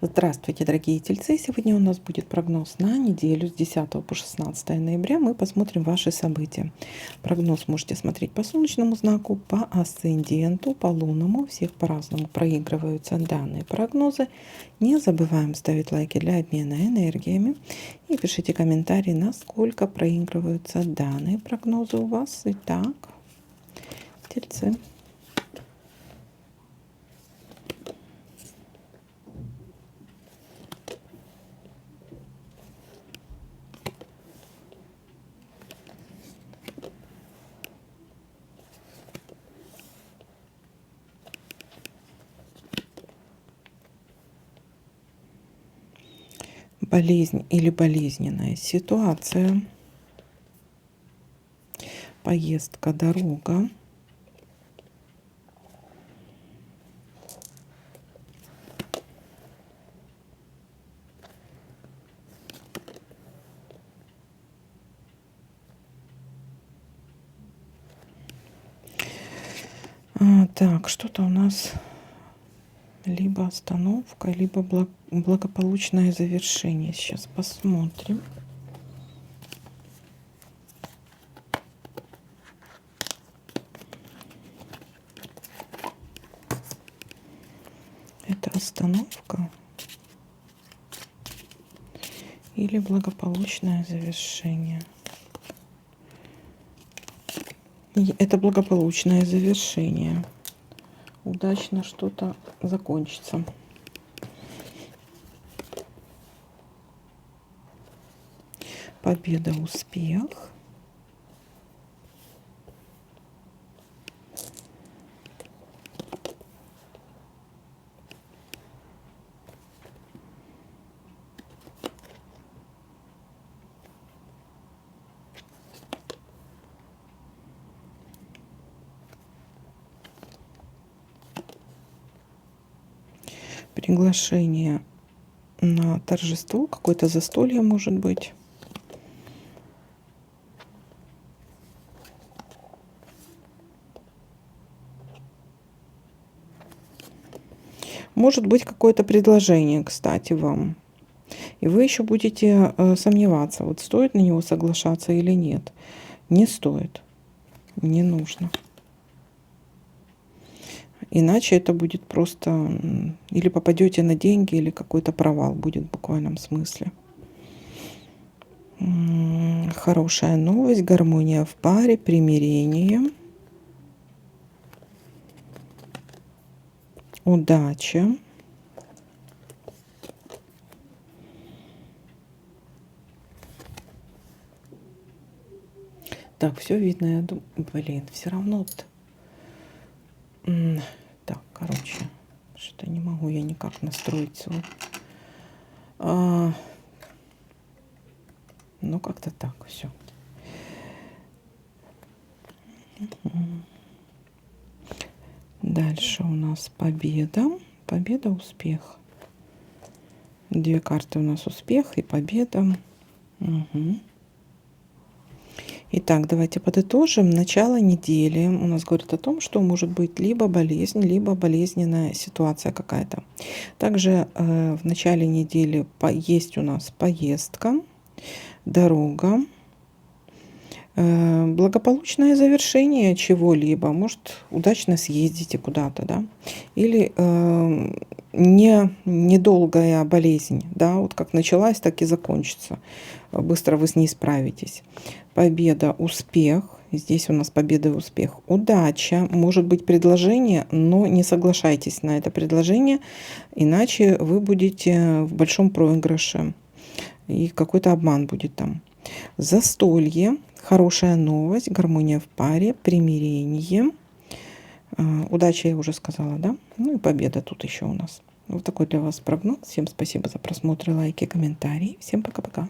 Здравствуйте, дорогие тельцы! Сегодня у нас будет прогноз на неделю с 10 по 16 ноября. Мы посмотрим ваши события. Прогноз можете смотреть по солнечному знаку, по асценденту, по лунному. Всех по-разному проигрываются данные прогнозы. Не забываем ставить лайки для обмена энергиями. И пишите комментарии, насколько проигрываются данные прогнозы у вас. Итак, тельцы. Болезнь или болезненная ситуация, поездка, дорога, так, что-то у нас либо остановка, либо благополучное завершение. Сейчас посмотрим. Это остановка или благополучное завершение? Это благополучное завершение. Удачно что-то закончится. Победа, успех. Приглашение на торжество, какое-то застолье, может быть. Может быть какое-то предложение, кстати, вам. И вы еще будете сомневаться, вот стоит на него соглашаться или нет. Не стоит. Не нужно. Иначе это будет просто или попадете на деньги, или какой-то провал будет в буквальном смысле. Хорошая новость, гармония в паре, примирение, удача. Так, все видно, я думаю, блин, все равно. Так, короче, что-то не могу я никак настроить свой. Ну, как-то так, все. Дальше у нас победа. Победа, успех. Две карты у нас успех и победа. Угу. Итак, давайте подытожим. Начало недели у нас говорит о том, что может быть либо болезнь, либо болезненная ситуация какая-то. Также в начале недели есть у нас поездка, дорога, благополучное завершение чего-либо. Может, удачно съездите куда-то, да? Или недолгая болезнь, да, вот как началась, так и закончится. Быстро вы с ней справитесь. Победа, успех. Здесь у нас победа и успех. Удача. Может быть предложение, но не соглашайтесь на это предложение, иначе вы будете в большом проигрыше. И какой-то обман будет там. Застолье. Хорошая новость. Гармония в паре. Примирение. Удача я уже сказала, да? Ну и победа тут еще у нас. Вот такой для вас прогноз. Всем спасибо за просмотр, лайки, комментарии. Всем пока-пока.